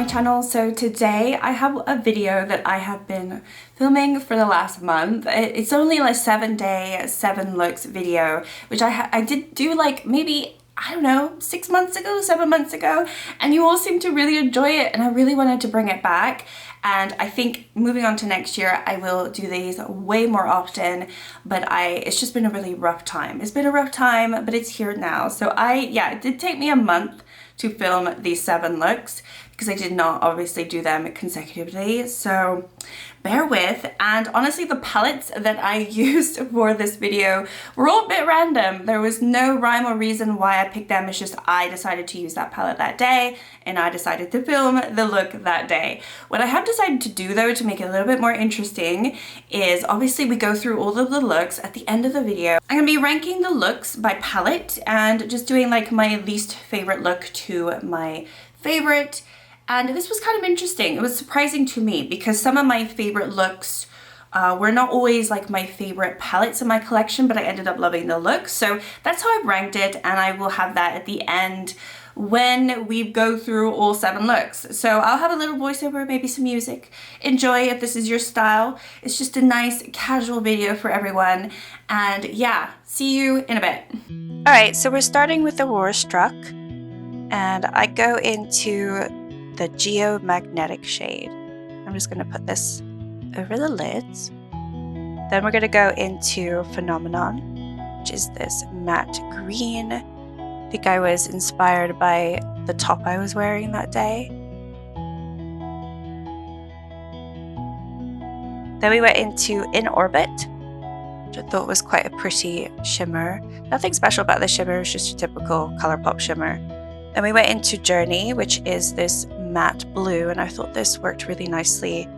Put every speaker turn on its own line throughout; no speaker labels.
my channel. So today I have a video that I have been filming for the last month. It's only like 7-day 7 looks video, which I did do like maybe, I don't know, 6 months ago, 7 months ago, and you all seem to really enjoy it, and I really wanted to bring it back. And I think moving on to next year, I will do these way more often, but it's just been a really rough time. It's been a rough time, but it's here now. So it did take me a month to film these 7 looks because I did not obviously do them consecutively. So bear with. And honestly, the palettes that I used for this video were all a bit random. There was no rhyme or reason why I picked them. It's just I decided to use that palette that day and I decided to film the look that day. What I have decided to do though, to make it a little bit more interesting, is obviously we go through all of the looks at the end of the video. I'm gonna be ranking the looks by palette and just doing like my least favorite look to my favorite. And this was kind of interesting. It was surprising to me because some of my favorite looks were not always like my favorite palettes in my collection, but I ended up loving the looks. So that's how I ranked it, and I will have that at the end when we go through all 7 looks. So I'll have a little voiceover, maybe some music. Enjoy if this is your style. It's just a nice casual video for everyone. And yeah, see you in a bit. All right, so we're starting with the War Struck, and I go into the Geomagnetic shade. I'm just going to put this over the lids. Then we're going to go into Phenomenon, which is this matte green. I think I was inspired by the top I was wearing that day. Then we went into In Orbit, which I thought was quite a pretty shimmer. Nothing special about the shimmer, it's just a typical Colourpop shimmer. Then we went into Journey, which is this matte blue, and I thought this worked really nicely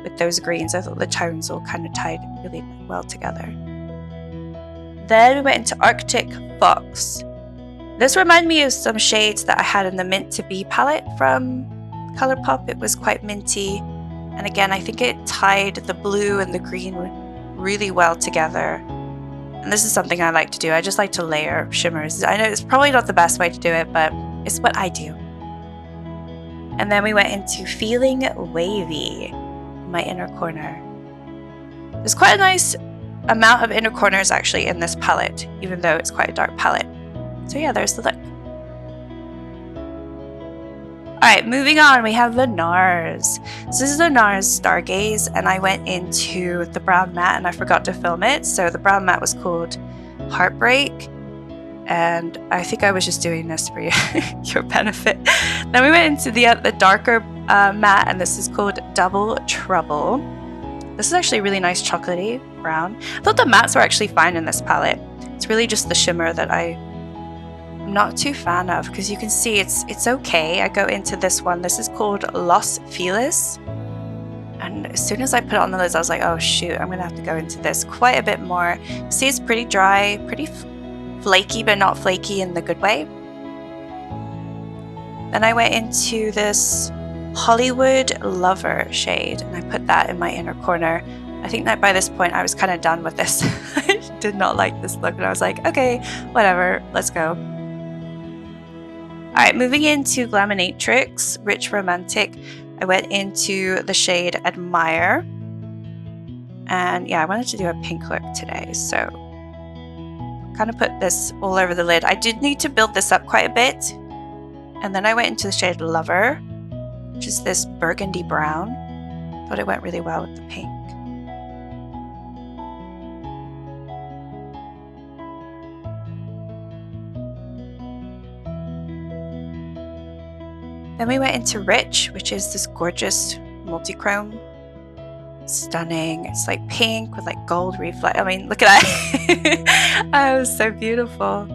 with those greens. I thought the tones all kind of tied really well together. Then we went into Arctic Fox. This reminded me of some shades that I had in the Mint to Be palette from Colourpop. It was quite minty, and again I think it tied the blue and the green really well together. And this is something I like to do. I just like to layer shimmers. I know it's probably not the best way to do it, but it's what I do. And then we went into Feeling Wavy, my inner corner. There's quite a nice amount of inner corners actually in this palette, even though it's quite a dark palette. So yeah, there's the look. Alright, moving on, we have the NARS. So this is the NARS Stargaze, and I went into the brown matte and I forgot to film it. So the brown matte was called Heartbreak, and I think I was just doing this for your benefit. Then we went into the darker matte, and this is called Double Trouble. This is actually really nice chocolatey brown. I thought the mattes were actually fine in this palette. It's really just the shimmer that I'm not too fan of, because you can see it's okay. I go into this one. This is called Los Feliz, and as soon as I put it on the lids, I was like, oh shoot, I'm gonna have to go into this quite a bit more. See, it's pretty dry, pretty flaky, but not flaky in the good way. Then I went into this Hollywood Lover shade, and I put that in my inner corner. I think that by this point I was kind of done with this. I did not like this look, and I was like, okay, whatever, let's go. Alright, moving into Glaminatrix Rich Romantic, I went into the shade Admire. And yeah, I wanted to do a pink look today, so kind of put this all over the lid. I did need to build this up quite a bit. And then I went into the shade Lover, which is this burgundy brown. Thought it went really well with the pink. Then we went into Rich, which is this gorgeous multi-chrome. Stunning. It's like pink with like gold reflect. I mean, look at that. Oh, so beautiful.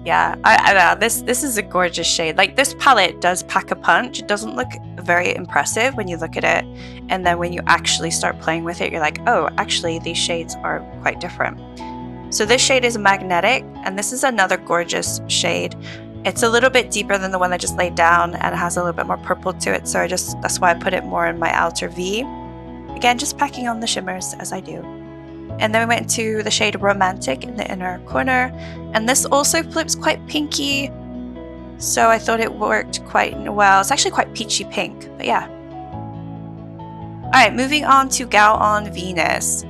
Yeah, I know, this is a gorgeous shade. Like, this palette does pack a punch. It doesn't look very impressive when you look at it, and then when you actually start playing with it, you're like, oh, actually these shades are quite different. So this shade is Magnetic, and this is another gorgeous shade. It's a little bit deeper than the one I just laid down, and it has a little bit more purple to it, so that's why I put it more in my outer V. Again, just packing on the shimmers as I do. And then we went to the shade Romantic in the inner corner, and this also flips quite pinky. So I thought it worked quite well. It's actually quite peachy pink, but yeah. Alright, moving on to Gal on Venus.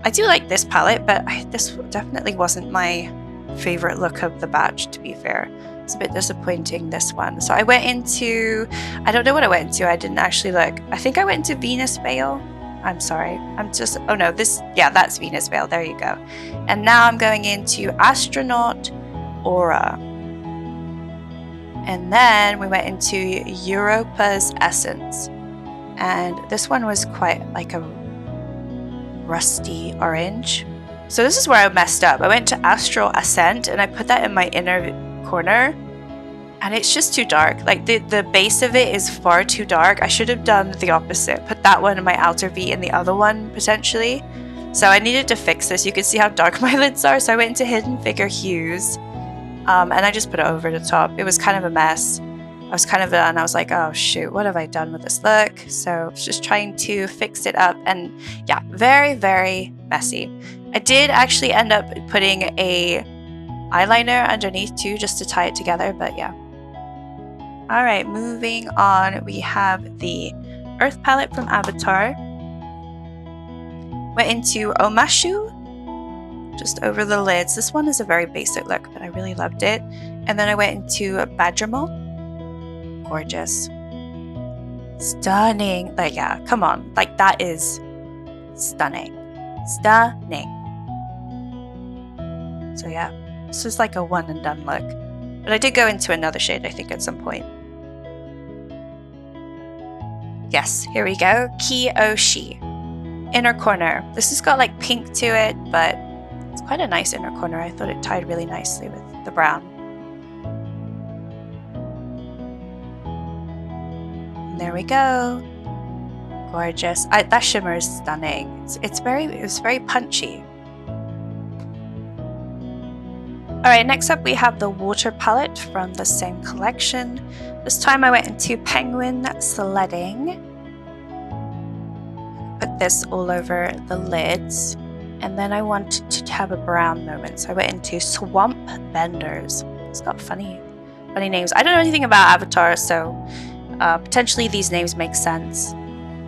I do like this palette, but this definitely wasn't my favorite look of the batch, to be fair. It's a bit disappointing, this one. So I went into, I don't know what I went into, I didn't actually look. I think I went into Venus Veil. I'm sorry, oh no, yeah, that's Venus Veil, there you go. And now I'm going into Astronaut Aura. And then we went into Europa's Essence. And this one was quite like a rusty orange. So this is where I messed up. I went to Astral Ascent and I put that in my inner corner. And it's just too dark. Like the base of it is far too dark. I should have done the opposite. Put that one in my outer V and the other one potentially. So I needed to fix this. You can see how dark my lids are. So I went into Hidden Figure Hues. And I just put it over the top. It was kind of a mess. I was kind of done. I was like, oh shoot, what have I done with this look? So I was just trying to fix it up. And yeah, very, very messy. I did actually end up putting a eyeliner underneath too, just to tie it together. But yeah. All right, moving on, we have the Earth palette from Avatar. Went into Omashu, just over the lids. This one is a very basic look, but I really loved it. And then I went into Badgermole. Gorgeous. Stunning. Like, yeah, come on. Like, that is stunning. Stunning. So yeah, this was like a one and done look. But I did go into another shade, I think, at some point. Yes, here we go. Kiyoshi. Inner corner. This has got like pink to it, but it's quite a nice inner corner. I thought it tied really nicely with the brown. And there we go. Gorgeous. That shimmer is stunning. It was very punchy. Alright, next up we have the water palette from the same collection. This time I went into Penguin Sledding. Put this all over the lids. And then I wanted to have a brown moment, so I went into Swamp Benders. It's got funny names. I don't know anything about Avatar, so potentially these names make sense.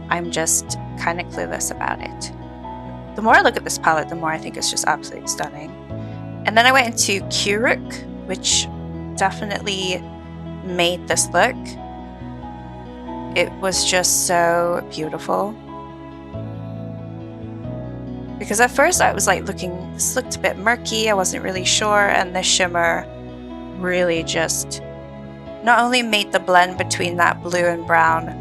I'm just kind of clueless about it. The more I look at this palette, the more I think it's just absolutely stunning. And then I went into Kuruk, which definitely made this look. It was just so beautiful. Because at first I was like this looked a bit murky, I wasn't really sure, and the shimmer really just not only made the blend between that blue and brown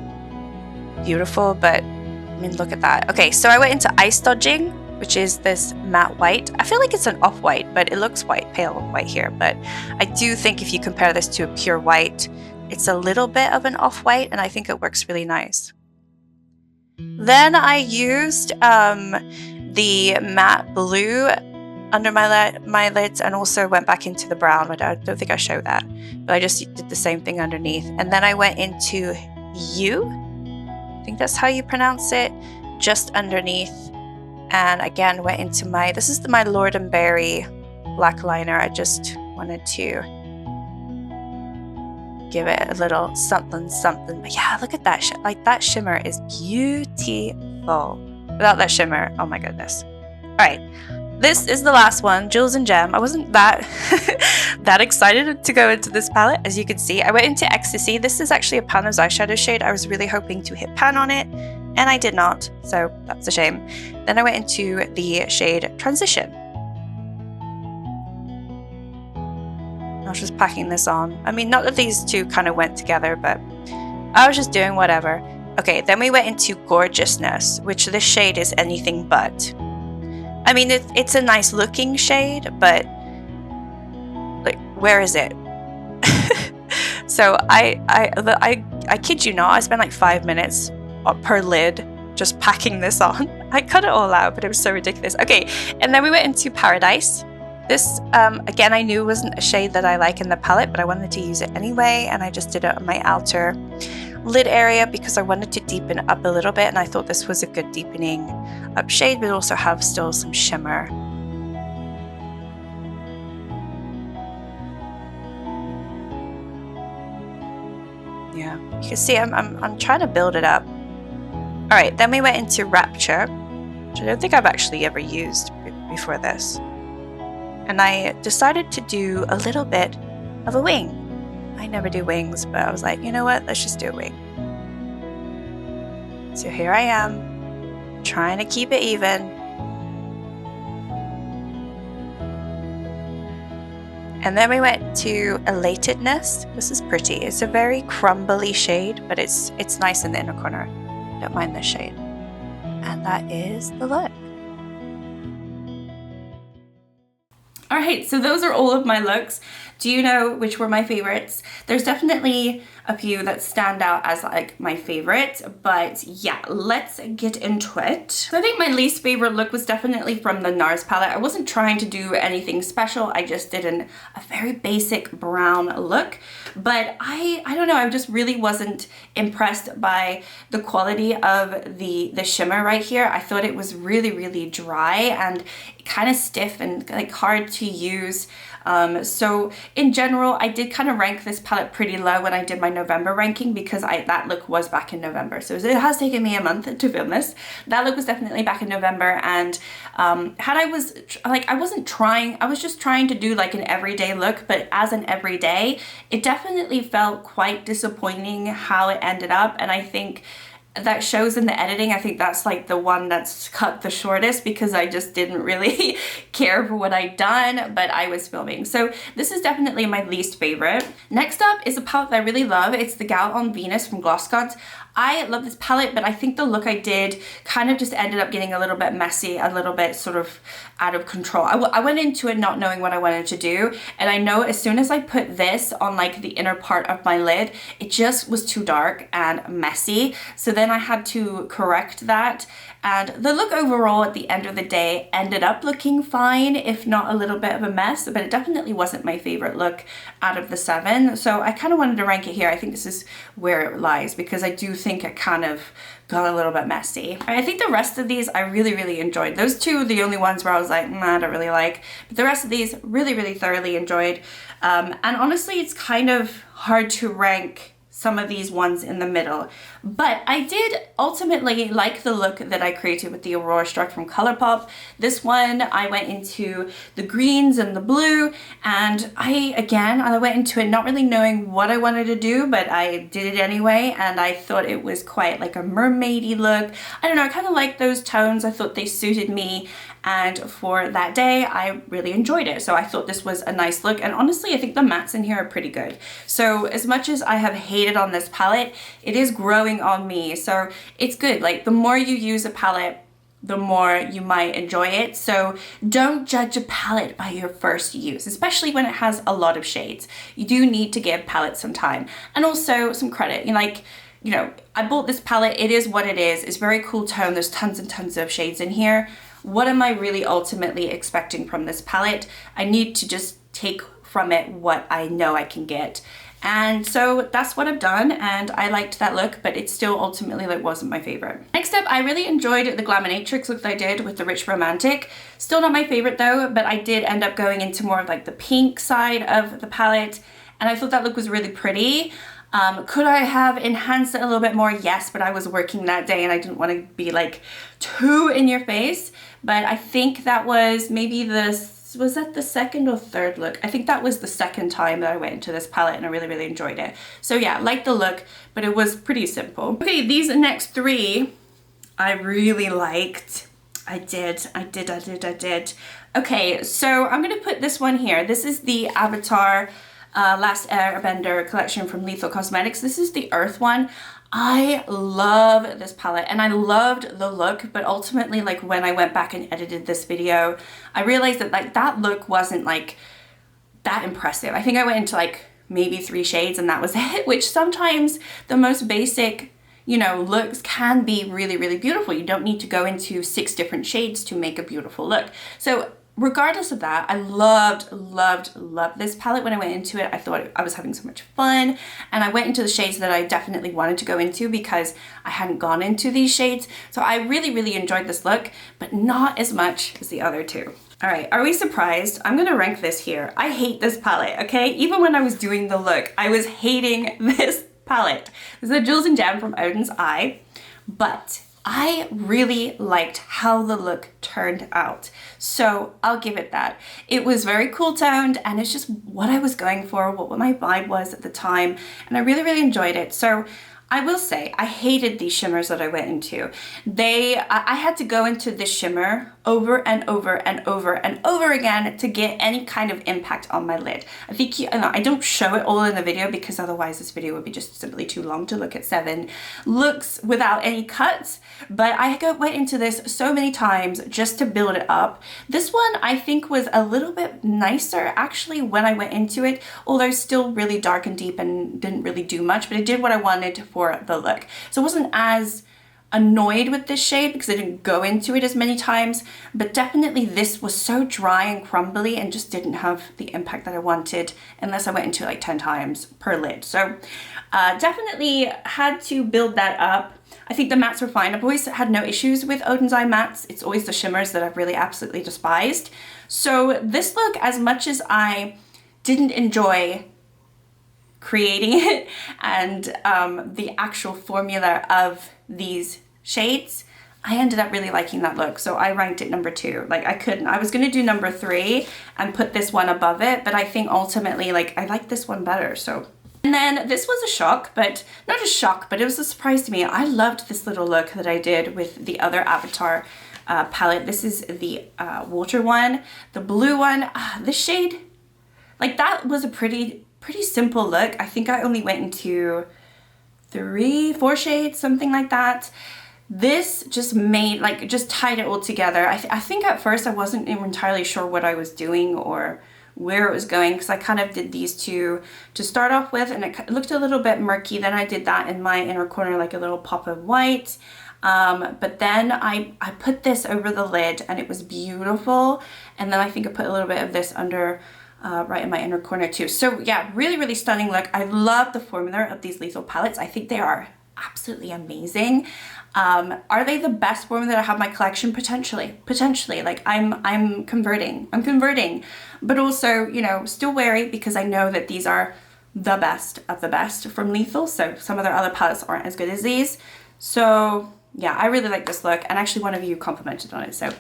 beautiful, but I mean, look at that. Okay, so I went into Ice Dodging, which is this matte white. I feel like it's an off-white, but it looks white, pale white here. But I do think if you compare this to a pure white, it's a little bit of an off-white, and I think it works really nice. Then I used the matte blue under my lids and also went back into the brown. I don't think I showed that, but I just did the same thing underneath. And then I went into You, I think that's how you pronounce it, just underneath. And again, went into this is my Lord and Berry black liner. I just wanted to give it a little something. But yeah, look at that. Like, that shimmer is beautiful. Without that shimmer, oh my goodness. All right, this is the last one, Jewels and Gem. I wasn't that that excited to go into this palette. As you can see, I went into Ecstasy. This is actually a Panos eyeshadow shade. I was really hoping to hit pan on it, and I did not, so that's a shame. Then I went into the shade Transition. I was just packing this on. I mean, not that these two kind of went together, but I was just doing whatever. Okay, then we went into Gorgeousness, which this shade is anything but. I mean, it's a nice looking shade, but like, where is it? So I kid you not, I spent like 5 minutes per lid just packing this on. I cut it all out, but it was so ridiculous. Okay, and then we went into Paradise. This, again, I knew wasn't a shade that I like in the palette, but I wanted to use it anyway, and I just did it on my outer lid area because I wanted to deepen it up a little bit, and I thought this was a good deepening up shade, but also have still some shimmer. Yeah, you can see I'm trying to build it up. All right, then we went into Rapture, which I don't think I've actually ever used before this. And I decided to do a little bit of a wing. I never do wings, but I was like, you know what, let's just do a wing. So here I am, trying to keep it even. And then we went to Elatedness. This is pretty. It's a very crumbly shade, but it's nice in the inner corner. Don't mind this shade. And that is the look. Alright, so those are all of my looks. Do you know which were my favorites? There's definitely a few that stand out as like my favorite, but yeah, let's get into it. So I think my least favorite look was definitely from the NARS palette. I wasn't trying to do anything special. I just did a very basic brown look, but I don't know, I just really wasn't impressed by the quality of the shimmer right here. I thought it was really, really dry and kind of stiff and like hard to use. So in general, I did kind of rank this palette pretty low when I did my November ranking because that look was back in November. So it has taken me a month to film this. That look was definitely back in November, and I was just trying to do like an everyday look, but as an everyday, it definitely felt quite disappointing how it ended up, and I think that shows in the editing. I think that's like the one that's cut the shortest because I just didn't really care for what I'd done, but I was filming. So this is definitely my least favorite. Next up is a palette that I really love. It's the Gal on Venus from Gloss Gods. I love this palette, but I think the look I did kind of just ended up getting a little bit messy, a little bit sort of out of control. I went into it not knowing what I wanted to do, and I know as soon as I put this on like the inner part of my lid, it just was too dark and messy. So then I had to correct that, and the look overall at the end of the day ended up looking fine, if not a little bit of a mess, but it definitely wasn't my favorite look out of the 7. So I kind of wanted to rank it here. I think this is where it lies because I do think it kind of got a little bit messy. I think the rest of these I really, really enjoyed. Those two are the only ones where I was like, I don't really like, but the rest of these really, really thoroughly enjoyed. And honestly, it's kind of hard to rank some of these ones in the middle, but I did ultimately like the look that I created with the Aurora Struck from Colourpop. This one I went into the greens and the blue, and I went into it not really knowing what I wanted to do, but I did it anyway, and I thought it was quite like a mermaidy look. I don't know, I kind of like those tones. I thought they suited me, and for that day I really enjoyed it. So I thought this was a nice look, and honestly I think the mattes in here are pretty good. So as much as I have hated on this palette, it is growing on me, so it's good. Like the more you use a palette, the more you might enjoy it. So don't judge a palette by your first use, especially when it has a lot of shades. You do need to give palettes some time and also some credit. You know, I bought this palette, it is what it is. It's very cool tone, there's tons and tons of shades in here. What am I really ultimately expecting from this palette? I need to just take from it what I know I can get. And so that's what I've done, and I liked that look, but it still ultimately like wasn't my favorite. Next up, I really enjoyed the Glaminatrix look that I did with the Rich Romantic. Still not my favorite though, but I did end up going into more of like the pink side of the palette, and I thought that look was really pretty. Could I have enhanced it a little bit more? Yes, but I was working that day and I didn't want to be like too in your face. But I think that was maybe was that the second or third look? I think that was the second time that I went into this palette, and I really, really enjoyed it. So yeah, liked the look, but it was pretty simple. Okay, these next 3 I really liked. I did. Okay, so I'm gonna put this one here. This is the Avatar Last Airbender collection from Lethal Cosmetics. This is the Earth one. I love this palette and I loved the look, but ultimately like when I went back and edited this video, I realized that like that look wasn't like that impressive. I think I went into like maybe 3 shades and that was it, which sometimes the most basic, you know, looks can be really, really beautiful. You don't need to go into 6 different shades to make a beautiful look. So regardless of that, I loved this palette when I went into it. I thought I was having so much fun, and I went into the shades that I definitely wanted to go into because I hadn't gone into these shades. So I really, really enjoyed this look, but not as much as the other 2. All right, are we surprised? I'm gonna rank this here. I hate this palette, okay? Even when I was doing the look, I was hating this palette. This is a Jules and Gem from Odin's Eye, but I really liked how the look turned out. So I'll give it that. It was very cool toned and it's just what I was going for, what my vibe was at the time. And I really, really enjoyed it. So I will say I hated these shimmers that I went into. I had to go into this shimmer over and over and over and over again to get any kind of impact on my lid. I think I don't show it all in the video because otherwise this video would be just simply too long to look at 7 looks without any cuts. But I went into this so many times just to build it up. This one I think was a little bit nicer actually when I went into it, although still really dark and deep and didn't really do much, but it did what I wanted for the look. So I wasn't as annoyed with this shade because I didn't go into it as many times, but definitely this was so dry and crumbly and just didn't have the impact that I wanted unless I went into it like 10 times per lid. So definitely had to build that up. I think the mattes were fine. I've always had no issues with Odin's Eye mattes. It's always the shimmers that I've really absolutely despised. So this look, as much as I didn't enjoy creating it and the actual formula of these shades, I ended up really liking that look. So I ranked it number 2. Like I was gonna do number 3 and put this one above it, but I think ultimately like I like this one better. So, and then this was a shock, but not a shock, but it was a surprise to me. I loved this little look that I did with the other Avatar palette. This is the water one, the blue one. This shade, like that was a pretty simple look. I think I only went into 3-4 shades, something like that. This just made, like, just tied it all together. I think at first I wasn't even entirely sure what I was doing or where it was going, because I kind of did these two to start off with and it looked a little bit murky. Then I did that in my inner corner, like a little pop of white. But then I put this over the lid and it was beautiful. And then I think I put a little bit of this under right in my inner corner too. So yeah, really, really stunning look. I love the formula of these lethal palettes. I think they are absolutely amazing. Are they the best formula that I have in my collection? Potentially. Like I'm converting, but also, you know, still wary because I know that these are the best of the best from Lethal. So some of their other palettes aren't as good as these. So yeah, I really like this look, and actually one of you complimented on it. So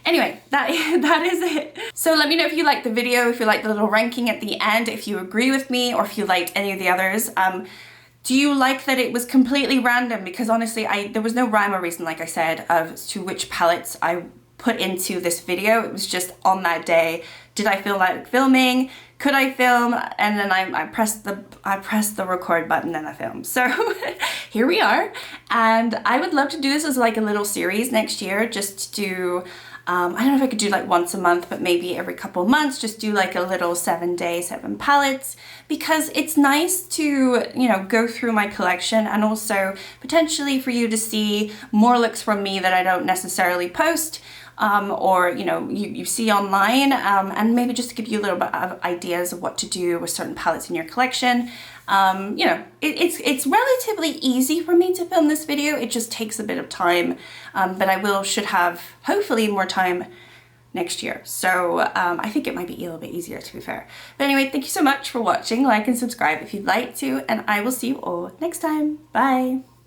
anyway, that is it. So let me know if you liked the video, if you liked the little ranking at the end, if you agree with me, or if you liked any of the others. Do you like that it was completely random? Because honestly, there was no rhyme or reason, like I said, as to which palettes I put into this video. It was just on that day. Did I feel like filming? Could I film? And then I pressed the record button and I filmed. So here we are. And I would love to do this as like a little series next year, just to do, I don't know if I could do like once a month, but maybe every couple of months, just do like a little 7-day, 7 palettes, because it's nice to, you know, go through my collection and also potentially for you to see more looks from me that I don't necessarily post. Or, you know, you see online, and maybe just to give you a little bit of ideas of what to do with certain palettes in your collection. You know, it's relatively easy for me to film this video. It just takes a bit of time, but I should have hopefully more time next year. So I think it might be a little bit easier, to be fair. But anyway, thank you so much for watching. Like and subscribe if you'd like to, and I will see you all next time. Bye.